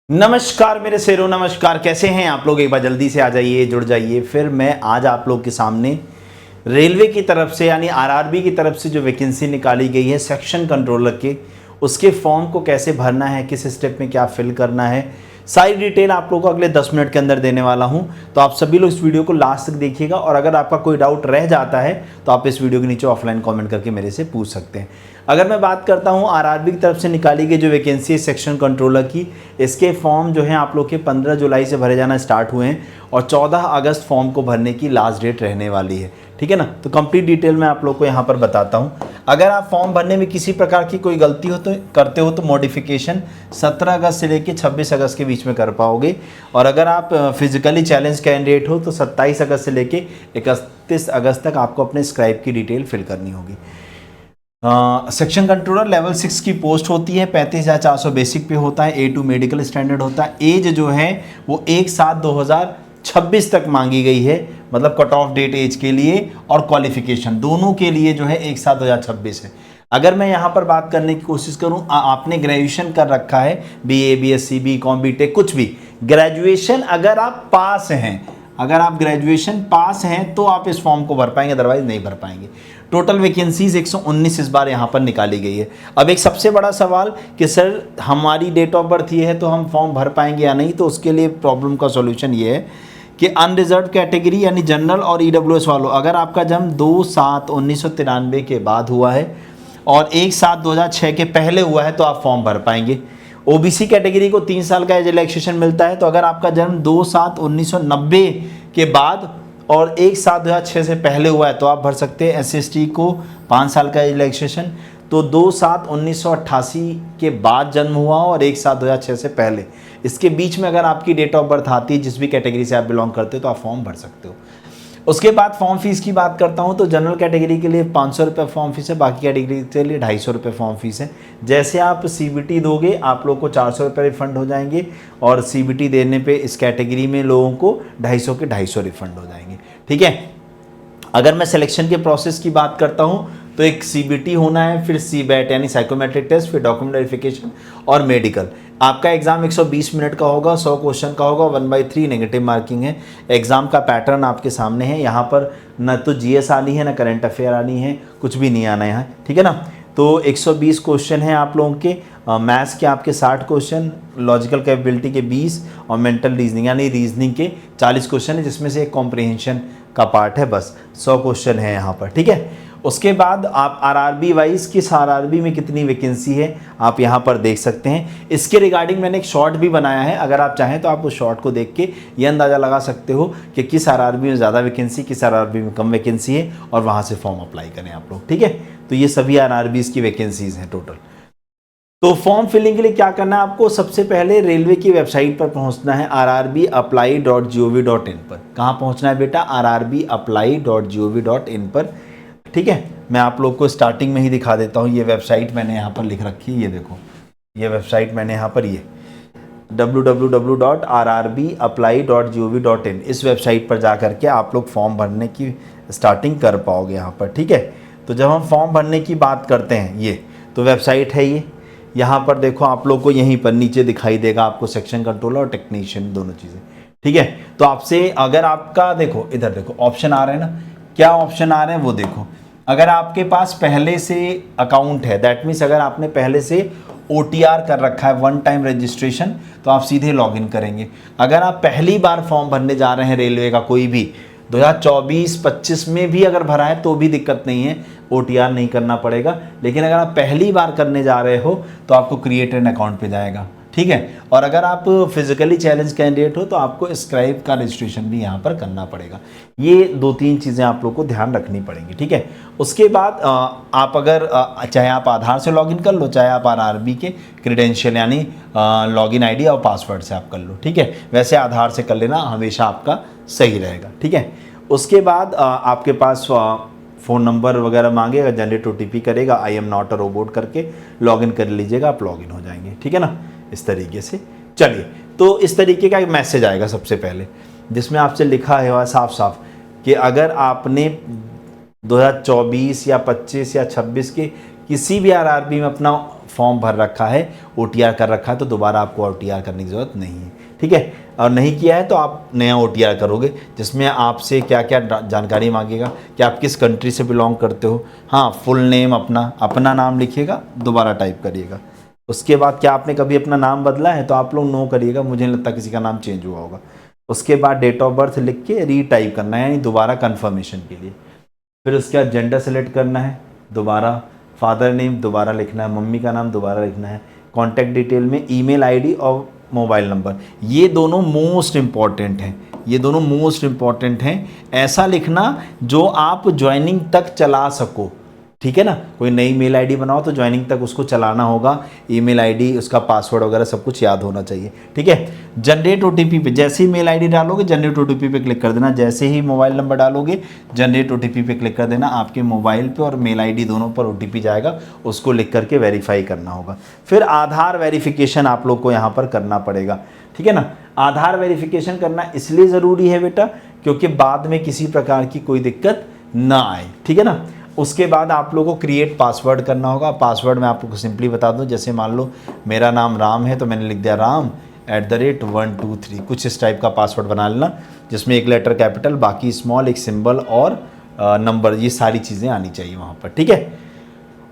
नमस्कार मेरे शेरों, नमस्कार। कैसे हैं आप लोग? एक बार जल्दी से आ जाइए, जुड़ जाइए। फिर मैं आज आप लोग के सामने रेलवे की तरफ से यानी आरआरबी की तरफ से जो वैकेंसी निकाली गई है सेक्शन कंट्रोलर के, उसके फॉर्म को कैसे भरना है, किस स्टेप में क्या फिल करना है, सारी डिटेल आप लोगों को अगले 10 मिनट के अंदर देने वाला हूं। तो आप सभी लोग इस वीडियो को लास्ट तक देखिएगा और अगर आपका कोई डाउट रह जाता है तो आप इस वीडियो के नीचे ऑफलाइन कमेंट करके मेरे से पूछ सकते हैं। अगर मैं बात करता हूं आरआरबी की तरफ से निकाली गई जो वैकेंसी है सेक्शन कंट्रोलर की, इसके फॉर्म जो हैं आप लोग के 15 जुलाई से भरे जाना स्टार्ट हुए हैं और 14 अगस्त फॉर्म को भरने की लास्ट डेट रहने वाली है। ठीक है ना? तो कंप्लीट डिटेल मैं आप लोग को यहाँ पर बताता हूँ। अगर आप फॉर्म भरने में किसी प्रकार की कोई गलती हो तो करते हो तो मॉडिफिकेशन 17 अगस्त से लेकर 26 अगस्त के बीच में कर पाओगे और अगर आप फिजिकली चैलेंज कैंडिडेट हो तो 27 अगस्त से लेकर 31 अगस्त तक आपको अपने स्क्राइब की डिटेल फिल करनी होगी। सेक्शन कंट्रोलर लेवल 6 की पोस्ट होती है, 35,400 बेसिक पे होता है, A2 मेडिकल स्टैंडर्ड होता है। एज जो है वो 1/7/2026 तक मांगी गई है, मतलब कट ऑफ डेट एज के लिए और क्वालिफिकेशन दोनों के लिए जो है 1/7/2026 है। अगर मैं यहाँ पर बात करने की कोशिश करूँ, आपने ग्रेजुएशन कर रखा है, BA BSc BCom BTech कुछ भी ग्रेजुएशन, अगर आप पास हैं, अगर आप ग्रेजुएशन पास हैं तो आप इस फॉर्म को भर पाएंगे, अदरवाइज नहीं भर पाएंगे। टोटल वैकेंसीज 119 इस बार यहाँ पर निकाली गई है। अब एक सबसे बड़ा सवाल कि सर हमारी डेट ऑफ बर्थ ये है तो हम फॉर्म भर पाएंगे या नहीं, तो उसके लिए प्रॉब्लम का सॉल्यूशन ये है कि अनरिजर्व कैटेगरी यानी जनरल और EWS वालों, अगर आपका जन्म 2/7/1993 के बाद हुआ है और 1/7/2006 के पहले हुआ है तो आप फॉर्म भर पाएंगे। OBC कैटेगरी को 3 साल का एज रिलैक्सेशन मिलता है, तो अगर आपका जन्म 2/7/1990 के बाद और 1/7/2006 से पहले हुआ है तो आप भर सकते हैं। SC/ST को 5 साल का एज रिलैक्सेशन, तो 2/7/1988 के बाद जन्म हुआ और 1/7/2006 से पहले, इसके बीच में अगर आपकी डेट ऑफ बर्थ आती है जिस भी कैटेगरी से आप बिलोंग करते हो तो आप फॉर्म भर सकते हो। उसके बाद फॉर्म फीस की बात करता हूं तो जनरल कैटेगरी के लिए 500 रुपये फॉर्म फीस है, बाकी कैटेगरी के लिए 250 रुपये फॉर्म फीस है। जैसे आप CBT दोगे आप लोग को 400 रुपये रिफंड हो जाएंगे और CBT देने पे इस कैटेगरी में लोगों को 250 के 250 रिफंड हो जाएंगे। ठीक है? अगर मैं सिलेक्शन के प्रोसेस की बात करता हूँ तो एक CBT होना है, फिर CBAT यानी साइकोमेट्रिक टेस्ट, फिर डॉक्यूमेंट वेरिफिकेशन और मेडिकल। आपका एग्जाम 120 मिनट का होगा, 100 क्वेश्चन का होगा, 1/3 नेगेटिव मार्किंग है। एग्जाम का पैटर्न आपके सामने है, यहाँ पर न तो GS आनी है, न करंट अफेयर आनी है, कुछ भी नहीं आना है यहाँ। ठीक है ना? तो 120 क्वेश्चन हैं आप लोगों के, मैथ्स के आपके 60 क्वेश्चन, लॉजिकल कैपेबिलिटी के 20 और मेंटल रीजनिंग यानी रीजनिंग के 40 क्वेश्चन है, जिसमें से एक कॉम्प्रिहेंशन का पार्ट है, बस 100 क्वेश्चन है यहाँ पर। ठीक है? उसके बाद आप आरआरबी वाइज किस आरआरबी में कितनी वैकेंसी है आप यहाँ पर देख सकते हैं। इसके रिगार्डिंग मैंने एक शॉर्ट भी बनाया है, अगर आप चाहें तो आप उस शॉर्ट को देख के ये अंदाज़ा लगा सकते हो कि किस आरआरबी में ज़्यादा वैकेंसी, किस आरआरबी में कम वैकेंसी है और वहाँ से फॉर्म अप्लाई करें आप लोग। ठीक है? तो ये सभी आरआरबीज़ की वैकेंसीज़ हैं टोटल। तो फॉर्म फिलिंग के लिए क्या करना है आपको? सबसे पहले रेलवे की वेबसाइट पर पहुंचना है, rrbapply.gov.in पर। कहाँ पहुंचना है बेटा? rrbapply.gov.in पर। ठीक है? मैं आप लोग को स्टार्टिंग में ही दिखा देता हूँ, ये वेबसाइट मैंने यहाँ पर लिख रखी है, ये देखो, ये वेबसाइट मैंने यहाँ पर, ये www.rrbapply.gov.in, इस वेबसाइट पर जा करके आप लोग फॉर्म भरने की स्टार्टिंग कर पाओगे यहाँ पर। ठीक है? तो जब हम फॉर्म भरने की बात करते हैं, ये तो वेबसाइट है, ये यहाँ पर देखो आप लोग को यहीं पर नीचे दिखाई देगा आपको सेक्शन कंट्रोलर और टेक्नीशियन दोनों चीज़ें। ठीक है? तो आपसे अगर आपका देखो, इधर देखो ऑप्शन आ रहे हैं ना, क्या ऑप्शन आ रहे हैं वो देखो। अगर आपके पास पहले से अकाउंट है, दैट मीन्स अगर आपने पहले से OTR कर रखा है, 1 टाइम रजिस्ट्रेशन, तो आप सीधे लॉगिन करेंगे। अगर आप पहली बार फॉर्म भरने जा रहे हैं रेलवे का, कोई भी 2024-25 में भी अगर भरा है तो भी दिक्कत नहीं है, OTR नहीं करना पड़ेगा। लेकिन अगर आप पहली बार करने जा रहे हो तो आपको क्रिएट एन अकाउंट पे जाएगा। ठीक है? और अगर आप फिजिकली चैलेंज कैंडिडेट हो तो आपको स्क्राइब का रजिस्ट्रेशन भी यहाँ पर करना पड़ेगा। ये 2-3 चीज़ें आप लोग को ध्यान रखनी पड़ेंगी। ठीक है? उसके बाद आप अगर चाहे आप आधार से लॉगिन कर लो, चाहे आप आरआरबी के क्रेडेंशियल यानी लॉगिन ID और पासवर्ड से आप कर लो। ठीक है? वैसे आधार से कर लेना हमेशा आपका सही रहेगा। ठीक है? उसके बाद आपके पास फ़ोन नंबर वगैरह मांगेगा, जनरेट OTP करेगा, I am not a robot करके लॉगिन कर लीजिएगा, आप लॉगिन हो जाएंगे। ठीक है ना? इस तरीके से। चलिए, तो इस तरीके का एक मैसेज आएगा सबसे पहले, जिसमें आपसे लिखा है साफ साफ कि अगर आपने 2024 या 25 या 26 के किसी भी आरआरबी में अपना फॉर्म भर रखा है, OTR कर रखा है, तो दोबारा आपको OTR करने की ज़रूरत नहीं है, ठीक है। और नहीं किया है तो आप नया OTR करोगे, जिसमें आपसे क्या क्या जानकारी मांगेगा कि आप किस कंट्री से बिलोंग करते हो। हाँ, फुल नेम अपना नाम लिखिएगा, दोबारा टाइप करिएगा। उसके बाद क्या आपने कभी अपना नाम बदला है, तो आप लोग नो करिएगा, मुझे नहीं लगता किसी का नाम चेंज हुआ होगा। उसके बाद डेट ऑफ बर्थ लिख के रीटाइप करना है, यानी दोबारा कन्फर्मेशन के लिए। फिर उसके बाद जेंडर सेलेक्ट करना है, दोबारा फादर नेम दोबारा लिखना है, मम्मी का नाम दोबारा लिखना है, कॉन्टैक्ट डिटेल में ईमेल आईडी और मोबाइल नंबर, ये दोनों मोस्ट इम्पॉर्टेंट हैं, ये दोनों मोस्ट इम्पॉर्टेंट हैं। ऐसा लिखना जो आप ज्वाइनिंग तक चला सको, ठीक है ना। कोई नई मेल आईडी बनाओ तो ज्वाइनिंग तक उसको चलाना होगा, ईमेल आईडी, उसका पासवर्ड वगैरह सब कुछ याद होना चाहिए, ठीक है। जनरेट OTP पे जैसे ही मेल आईडी डालोगे जनरेट OTP पे क्लिक कर देना, जैसे ही मोबाइल नंबर डालोगे जनरेट OTP पे क्लिक कर देना। आपके मोबाइल पे और मेल आईडी दोनों पर OTP जाएगा, उसको लिख करके वेरीफाई करना होगा। फिर आधार वेरिफिकेशन आप लोग को यहाँ पर करना पड़ेगा, ठीक है ना। आधार वेरिफिकेशन करना इसलिए ज़रूरी है बेटा, क्योंकि बाद में किसी प्रकार की कोई दिक्कत ना आए, ठीक है ना। उसके बाद आप लोगों को क्रिएट पासवर्ड करना होगा। पासवर्ड मैं आपको सिंपली बता दूं, जैसे मान लो मेरा नाम राम है तो मैंने लिख दिया राम @123, कुछ इस टाइप का पासवर्ड बना लेना, जिसमें एक लेटर कैपिटल, बाकी स्मॉल, एक सिंबल और नंबर, ये सारी चीज़ें आनी चाहिए वहाँ पर, ठीक है।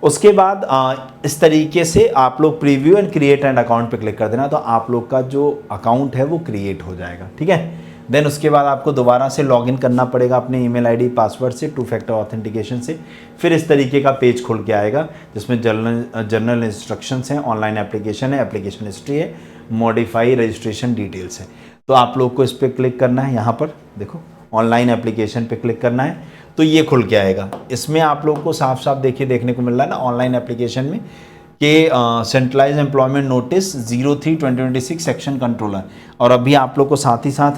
उसके बाद इस तरीके से आप लोग preview and create and account पे क्लिक कर देना, तो आप लोग का जो अकाउंट है वो क्रिएट हो जाएगा, ठीक है। देन उसके बाद आपको दोबारा से लॉगिन करना पड़ेगा अपने ईमेल आईडी पासवर्ड से, 2 फैक्टर ऑथेंटिकेशन से। फिर इस तरीके का पेज खुल के आएगा, जिसमें जनरल इंस्ट्रक्शंस हैं, ऑनलाइन एप्लीकेशन है, एप्लीकेशन हिस्ट्री है, मॉडिफाई रजिस्ट्रेशन डिटेल्स है। तो आप लोग को इस पर क्लिक करना है, यहाँ पर देखो ऑनलाइन एप्लीकेशन पे क्लिक करना है, तो ये खुल के आएगा। इसमें आप लोग को साफ साफ देखने को मिल रहा है ना ऑनलाइन एप्लीकेशन में कि centralise employment notice 03/2026 section controller, और अभी आप लोग को साथ ही साथ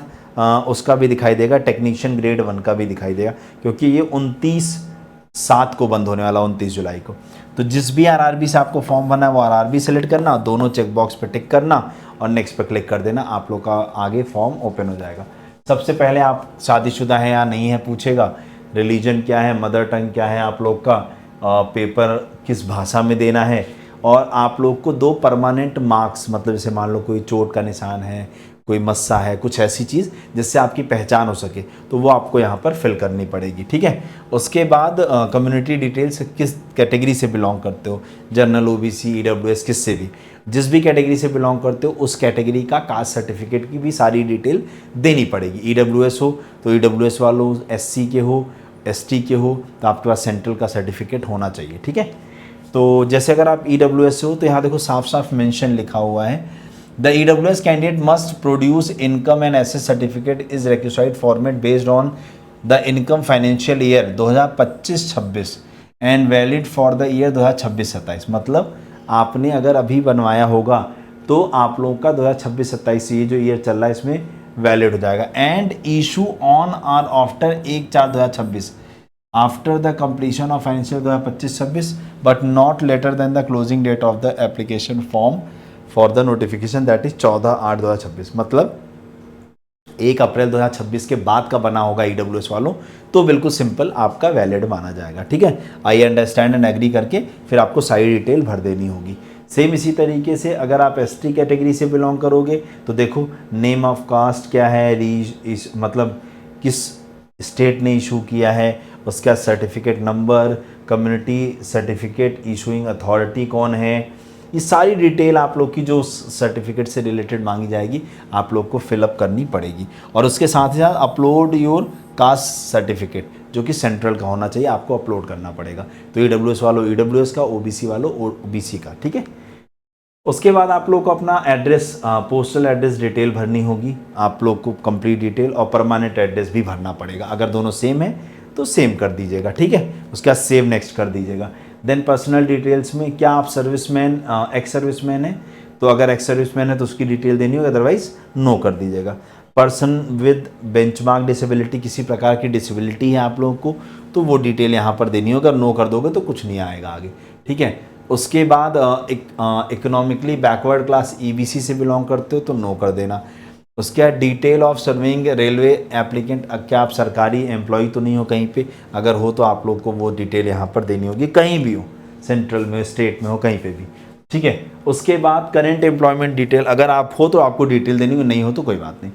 उसका भी दिखाई देगा, टेक्नीशियन ग्रेड 1 का भी दिखाई देगा, क्योंकि ये 29/7 को बंद होने वाला, 29 जुलाई को। तो जिस भी RRB से आपको फॉर्म भरना है वो RRB सेलेक्ट करना, दोनों चेकबॉक्स पे टिक करना और नेक्स्ट पे क्लिक कर देना, आप लोग का आगे फॉर्म ओपन हो जाएगा। सबसे पहले आप शादीशुदा हैं या नहीं है पूछेगा, रिलीजन क्या है, मदर टंग क्या है आप लोग का, पेपर किस भाषा में देना है, और आप लोग को 2 परमानेंट मार्क्स, मतलब जैसे मान लो कोई चोट का निशान है, कोई मस्सा है, कुछ ऐसी चीज़ जिससे आपकी पहचान हो सके, तो वो आपको यहाँ पर फिल करनी पड़ेगी, ठीक है। उसके बाद कम्युनिटी डिटेल्स, किस कैटेगरी से बिलोंग करते हो, जनरल, OBC, EWS, किससे भी, जिस भी कैटेगरी से बिलोंग करते हो उस कैटेगरी का कास्ट सर्टिफिकेट की भी सारी डिटेल देनी पड़ेगी। EWS हो तो EWS वालों, SC के हो, ST के हो तो आपके पास सेंट्रल का सर्टिफिकेट होना चाहिए, ठीक है। तो जैसे अगर आप EWS से हो तो यहाँ देखो साफ साफ मेंशन लिखा हुआ है, the EWS candidate must produce income and asset certificate is requested format based on the income financial year 2025-26 and valid for the year 2026-27। मतलब आपने अगर अभी बनवाया होगा तो आप लोगों का 2026-27 ये जो ईयर चल रहा है इसमें वैलिड हो जाएगा। And issue on or after 1/4/2026 after the completion of financial 2025-26 but not later than the closing date of the application form for the notification that is 14/8/2026। मतलब 1 अप्रैल 2026 के बाद का बना होगा EWS वालों तो बिल्कुल सिंपल आपका वैलिड माना जाएगा, ठीक है। आई अंडरस्टैंड एंड एग्री करके फिर आपको सारी डिटेल भर देनी होगी। सेम इसी तरीके से अगर आप ST कैटेगरी से बिलोंग करोगे तो देखो नेम ऑफ कास्ट क्या है, मतलब किस स्टेट ने इशू किया है, उसका certificate number, community certificate issuing authority कौन है, ये सारी डिटेल आप लोग की जो सर्टिफिकेट से रिलेटेड मांगी जाएगी आप लोग को फिलअप करनी पड़ेगी। और उसके साथ ही साथ अपलोड योर कास्ट सर्टिफिकेट जो कि सेंट्रल का होना चाहिए, आपको अपलोड करना पड़ेगा। तो EWS वालों EWS का, OBC वालों OBC का, ठीक है। उसके बाद आप लोग को अपना एड्रेस, पोस्टल एड्रेस डिटेल भरनी होगी, आप लोग को कंप्लीट डिटेल, और परमानेंट एड्रेस भी भरना पड़ेगा। अगर दोनों सेम है तो सेम कर दीजिएगा, ठीक है। उसके बाद सेव नेक्स्ट कर दीजिएगा। देन पर्सनल डिटेल्स में क्या आप सर्विसमैन, एक्स सर्विसमैन है तो अगर एक्स सर्विसमैन है तो उसकी डिटेल देनी होगी, अदरवाइज नो कर दीजिएगा। पर्सन विद बेंचमार्क डिसेबिलिटी, किसी प्रकार की डिसेबिलिटी है आप लोगों को तो वो डिटेल यहाँ पर देनी होगी, अगर नो कर दोगे तो कुछ नहीं आएगा आगे, ठीक है। उसके बाद इकोनॉमिकली बैकवर्ड क्लास EBC से बिलोंग करते हो तो नो कर देना। उसके बाद detail of serving railway applicant, क्या आप सरकारी एम्प्लॉय तो नहीं हो कहीं पे, अगर हो तो आप लोग को वो डिटेल यहाँ पर देनी होगी, कहीं भी हो, सेंट्रल में, स्टेट में हो, कहीं पे भी। ठीक है। उसके बाद करेंट एम्प्लॉयमेंट डिटेल, अगर आप हो तो आपको डिटेल देनी हो, नहीं हो तो कोई बात नहीं।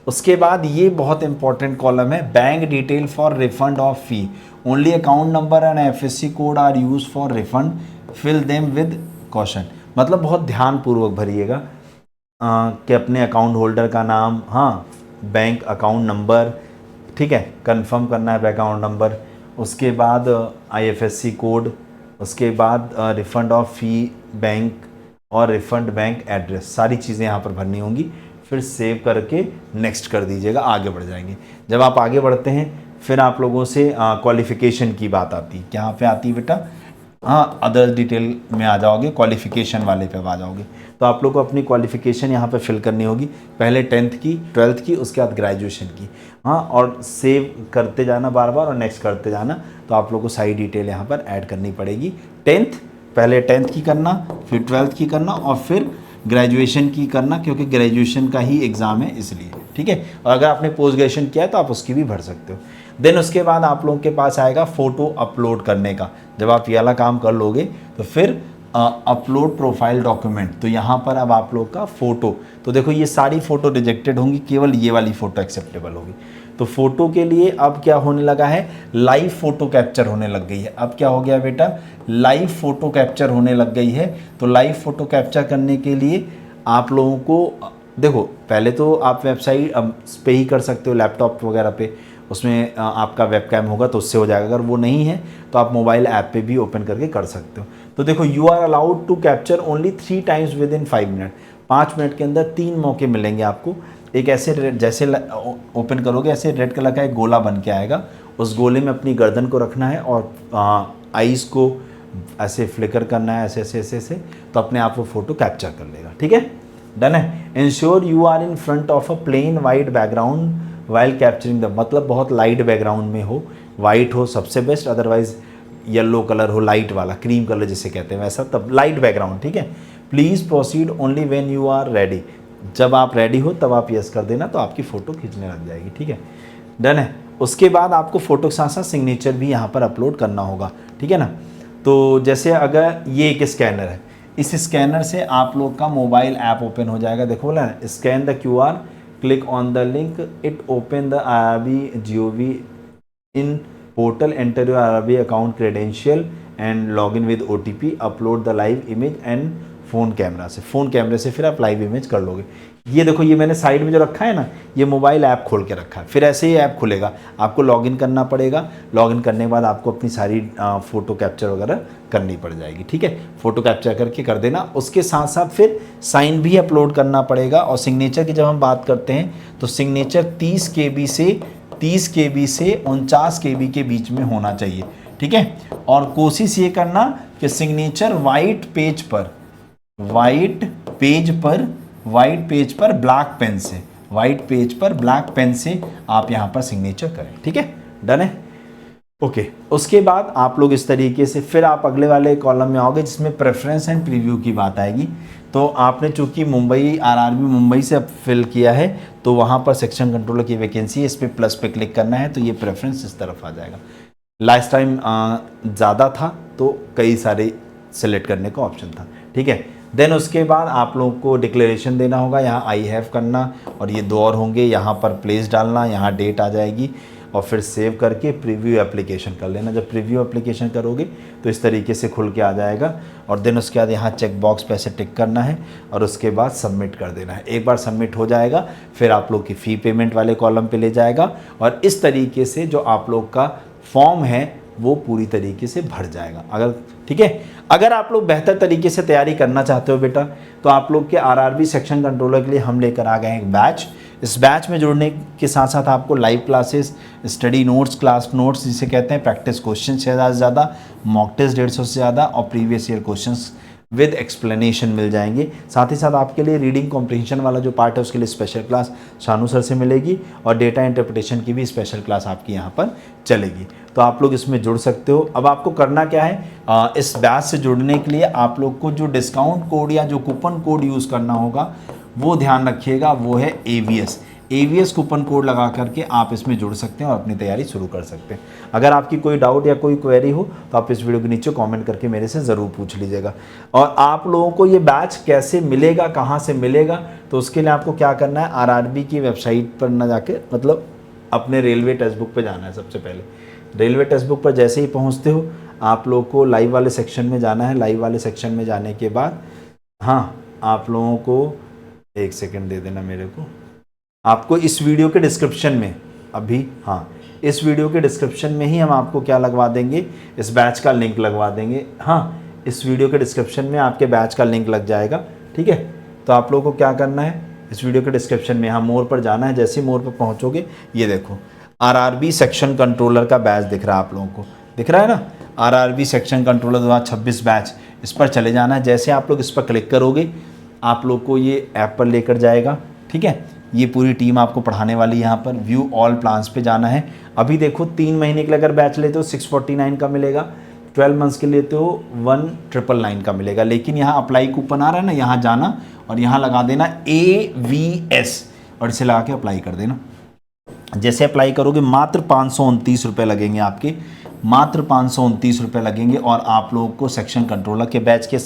उसके बाद ये बहुत इंपॉर्टेंट कॉलम है, bank detail for refund of fee, only account number and FSC code are use for refund, fill them with caution. मतलब बहुत ध्यानपूर्वक भरिएगा कि अपने अकाउंट होल्डर का नाम, हाँ, बैंक अकाउंट नंबर, ठीक है, कंफर्म करना है अकाउंट नंबर, उसके बाद आईएफएससी कोड, उसके बाद रिफ़ंड ऑफ फ़ी बैंक और रिफ़ंड बैंक एड्रेस, सारी चीज़ें यहाँ पर भरनी होंगी। फिर सेव करके नेक्स्ट कर दीजिएगा, आगे बढ़ जाएंगे। जब आप आगे बढ़ते हैं फिर आप लोगों से क्वालिफ़िकेशन की बात आती है। यहाँ पे आती है बेटा, हाँ, अदर डिटेल में आ जाओगे, क्वालिफ़िकेशन वाले पे आ जाओगे। तो आप लोग को अपनी क्वालिफ़िकेशन यहाँ पे फिल करनी होगी, पहले 10th की, 12th की, उसके बाद ग्रेजुएशन की, हाँ, और सेव करते जाना बार बार और नेक्स्ट करते जाना। तो आप लोग को सारी डिटेल यहाँ पर ऐड करनी पड़ेगी। 10th, पहले 10th की करना, फिर 12th की करना और फिर ग्रेजुएशन की करना, क्योंकि ग्रेजुएशन का ही एग्ज़ाम है इसलिए, ठीक है। और अगर आपने पोस्ट ग्रेजुएशन किया है तो आप उसकी भी भर सकते हो। देन उसके बाद आप लोगों के पास आएगा फ़ोटो अपलोड करने का। जब आप ये वाला काम कर लोगे तो फिर अपलोड प्रोफाइल डॉक्यूमेंट, तो यहाँ पर अब आप लोग का फ़ोटो, तो देखो ये सारी फ़ोटो रिजेक्टेड होंगी, केवल ये वाली फ़ोटो एक्सेप्टेबल होगी। तो फ़ोटो के लिए अब क्या होने लगा है, लाइव फ़ोटो कैप्चर होने लग गई है। अब क्या हो गया बेटा, लाइव फ़ोटो कैप्चर होने लग गई है। तो लाइव फ़ोटो कैप्चर करने के लिए आप लोगों को, देखो पहले तो आप वेबसाइट पे ही कर सकते हो, लैपटॉप वगैरह पे, उसमें आपका वेबकैम होगा तो उससे हो जाएगा। अगर वो नहीं है तो आप मोबाइल ऐप पे भी ओपन करके कर सकते हो। तो देखो, you are allowed to capture only 3 times within 5 minute. 5 minute के अंदर 3 मौके मिलेंगे आपको। एक ऐसे, जैसे ओपन करोगे ऐसे रेड कलर का एक गोला बन के आएगा, उस गोले में अपनी गर्दन को रखना है और आईज़ को ऐसे फ्लिकर करना है, ऐसे ऐसे ऐसे ऐसे, तो अपने आप वो फ़ोटो कैप्चर कर लेगा, ठीक है। डन है। Ensure you are in front of a plain white background while capturing the, मतलब बहुत लाइट बैकग्राउंड में हो, वाइट हो सबसे बेस्ट, अदरवाइज येलो कलर हो, लाइट वाला, क्रीम कलर जिसे कहते हैं वैसा, तब लाइट बैकग्राउंड, ठीक है। Please proceed only when you are ready, जब आप रेडी हो तब आप यस कर देना, तो आपकी फ़ोटो खींचने लग जाएगी, ठीक है। डन है। उसके बाद आपको फ़ोटो के साथ साथ सिग्नेचर भी यहाँ पर अपलोड करना होगा, ठीक है ना। तो जैसे अगर ये एक स्कैनर है, इस स्कैनर से आप लोग का मोबाइल ऐप ओपन हो जाएगा। देखो बोला ना, scan the QR, click on the link, it open the IRB GOV in portal, enter your IRB account credential and log in with OTP, upload the live image and phone camera से, phone कैमरे से फिर आप live image कर लोगे। ये देखो, ये मैंने साइड में जो रखा है ना, ये मोबाइल ऐप खोल के रखा है। फिर ऐसे ही ऐप खुलेगा, आपको लॉगिन करना पड़ेगा। लॉगिन करने के बाद आपको अपनी सारी फ़ोटो कैप्चर वगैरह करनी पड़ जाएगी, ठीक है। फ़ोटो कैप्चर करके कर देना। उसके साथ साथ फिर साइन भी अपलोड करना पड़ेगा। और सिग्नेचर की जब हम बात करते हैं तो सिग्नेचर 30 KB से 49 KB के बीच में होना चाहिए, ठीक है। और कोशिश ये करना कि सिग्नेचर वाइट पेज पर ब्लैक पेन से, वाइट पेज पर ब्लैक पेन से आप यहाँ पर सिग्नेचर करें, ठीक है। डन है। ओके। उसके बाद आप लोग इस तरीके से फिर आप अगले वाले कॉलम में आओगे जिसमें प्रेफरेंस एंड प्रीव्यू की बात आएगी। तो आपने चूंकि मुंबई RRB मुंबई से अब फिल किया है, तो वहाँ पर सेक्शन कंट्रोलर की वैकेंसी है, इस पर प्लस पे क्लिक करना है, तो ये प्रेफरेंस इस तरफ आ जाएगा। लास्ट टाइम ज़्यादा था तो कई सारे सेलेक्ट करने का ऑप्शन था, ठीक है। देन उसके बाद आप लोगों को डिक्लेरेशन देना होगा, यहाँ आई हैव करना, और ये 2 और होंगे, यहाँ पर प्लेस डालना, यहाँ डेट आ जाएगी, और फिर सेव करके प्रीव्यू एप्लीकेशन कर लेना। जब प्रीव्यू एप्लीकेशन करोगे तो इस तरीके से खुल के आ जाएगा। और देन उसके बाद यहाँ चेक बॉक्स पे ऐसे टिक करना है और उसके बाद सबमिट कर देना है। एक बार सबमिट हो जाएगा फिर आप लोग की फ़ी पेमेंट वाले कॉलम पे ले जाएगा, और इस तरीके से जो आप लोग का फॉर्म है वो पूरी तरीके से भर जाएगा। अगर ठीक है, अगर आप लोग बेहतर तरीके से तैयारी करना चाहते हो बेटा, तो आप लोग के RRB सेक्शन कंट्रोलर के लिए हम लेकर आ गए हैं एक बैच। इस बैच में जुड़ने के साथ साथ आपको live classes, study notes, class notes जिसे कहते हैं, प्रैक्टिस क्वेश्चन से ज़्यादा, मॉक टेस्ट 150 से ज़्यादा, और previous year questions with explanation मिल जाएंगे। साथ ही साथ आपके लिए रीडिंग कॉम्प्रिहेंशन वाला जो पार्ट है उसके लिए स्पेशल क्लास शानू सर से मिलेगी, और डेटा इंटरप्रिटेशन की भी स्पेशल क्लास आपकी यहाँ पर चलेगी। तो आप लोग इसमें जुड़ सकते हो। अब आपको करना क्या है, इस बैच से जुड़ने के लिए आप लोग को जो डिस्काउंट कोड या जो कूपन कोड यूज़ करना होगा वो ध्यान रखिएगा, वो है AVS। AVS कूपन कोड लगा करके आप इसमें जुड़ सकते हैं और अपनी तैयारी शुरू कर सकते हैं। अगर आपकी कोई डाउट या कोई क्वेरी हो तो आप इस वीडियो के नीचे कमेंट करके मेरे से ज़रूर पूछ लीजिएगा। और आप लोगों को ये बैच कैसे मिलेगा, कहाँ से मिलेगा, तो उसके लिए आपको क्या करना है, RRB की वेबसाइट पर ना जाके मतलब अपने रेलवे टेक्स्ट बुक पर जाना है। सबसे पहले रेलवे टेक्स्ट बुक पर जैसे ही पहुँचते हो आप लोगों को लाइव वाले सेक्शन में जाना है। लाइव वाले सेक्शन में जाने के बाद आप लोगों को एक सेकंड दे देना मेरे को, आपको इस वीडियो के डिस्क्रिप्शन में इस वीडियो के डिस्क्रिप्शन में ही हम आपको क्या लगवा देंगे, इस बैच का लिंक लगवा देंगे। इस वीडियो के डिस्क्रिप्शन में आपके बैच का लिंक लग जाएगा, ठीक है। तो आप लोगों को क्या करना है, इस वीडियो के डिस्क्रिप्शन में मोर पर जाना है। जैसे ही मोर पर पहुंचोगे ये देखो RRB सेक्शन कंट्रोलर का बैच दिख रहा है, आप लोगों को दिख रहा है ना, RRB सेक्शन कंट्रोलर 2026 बैच। इस पर चले जाना है। जैसे आप लोग इस पर क्लिक करोगे आप लोग को ये ऐप पर लेकर जाएगा, ठीक है। ये पूरी टीम आपको पढ़ाने वाली है। यहाँ पर व्यू ऑल प्लान्स पे जाना है। अभी देखो 3 महीने के लिए अगर बैच लेते हो 649 का मिलेगा, 12 मंथ्स के लेते हो 1999 का मिलेगा। लेकिन यहाँ अप्लाई कूपन आ रहा है ना, यहाँ जाना और यहाँ लगा देना AVS और इसे लगा के अप्लाई कर देना। जैसे अप्लाई करोगे मात्र 529 रुपये लगेंगे आपके, मात्र 529 रुपये लगेंगे। और आप लोगों को सेक्शन कंट्रोलर के बैच के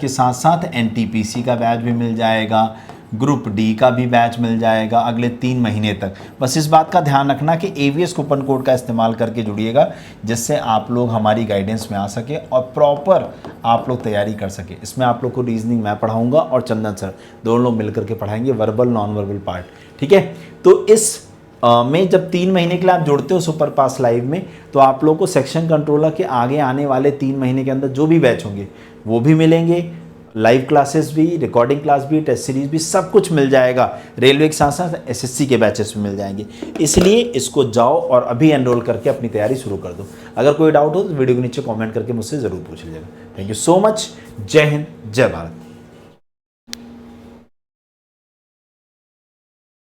साथ साथ NTPC का बैच भी मिल जाएगा, ग्रुप D का भी बैच मिल जाएगा अगले 3 महीने तक। बस इस बात का ध्यान रखना कि AVS कूपन कोड का इस्तेमाल करके जुड़िएगा, जिससे आप लोग हमारी गाइडेंस में आ सके और प्रॉपर आप लोग तैयारी कर सके। इसमें आप लोग को रीजनिंग मैं पढ़ाऊँगा और चंदन सर दोनों लोग मिल करके पढ़ाएंगे, वर्बल नॉन वर्बल पार्ट, ठीक है। तो इस में जब 3 महीने के लिए आप जुड़ते हो सुपर पास लाइव में, तो आप लोगों को सेक्शन कंट्रोलर के आगे आने वाले 3 महीने के अंदर जो भी बैच होंगे वो भी मिलेंगे, लाइव क्लासेस भी, रिकॉर्डिंग क्लास भी, टेस्ट सीरीज भी, सब कुछ मिल जाएगा। रेलवे के साथ साथ SSC के बैचेस भी मिल जाएंगे। इसलिए इसको जाओ और अभी एनरोल करके अपनी तैयारी शुरू कर दो। अगर कोई डाउट हो तो वीडियो के नीचे कॉमेंट करके मुझसे ज़रूर पूछ लीजिएगा। Thank you so much. जय हिंद, जय भारत।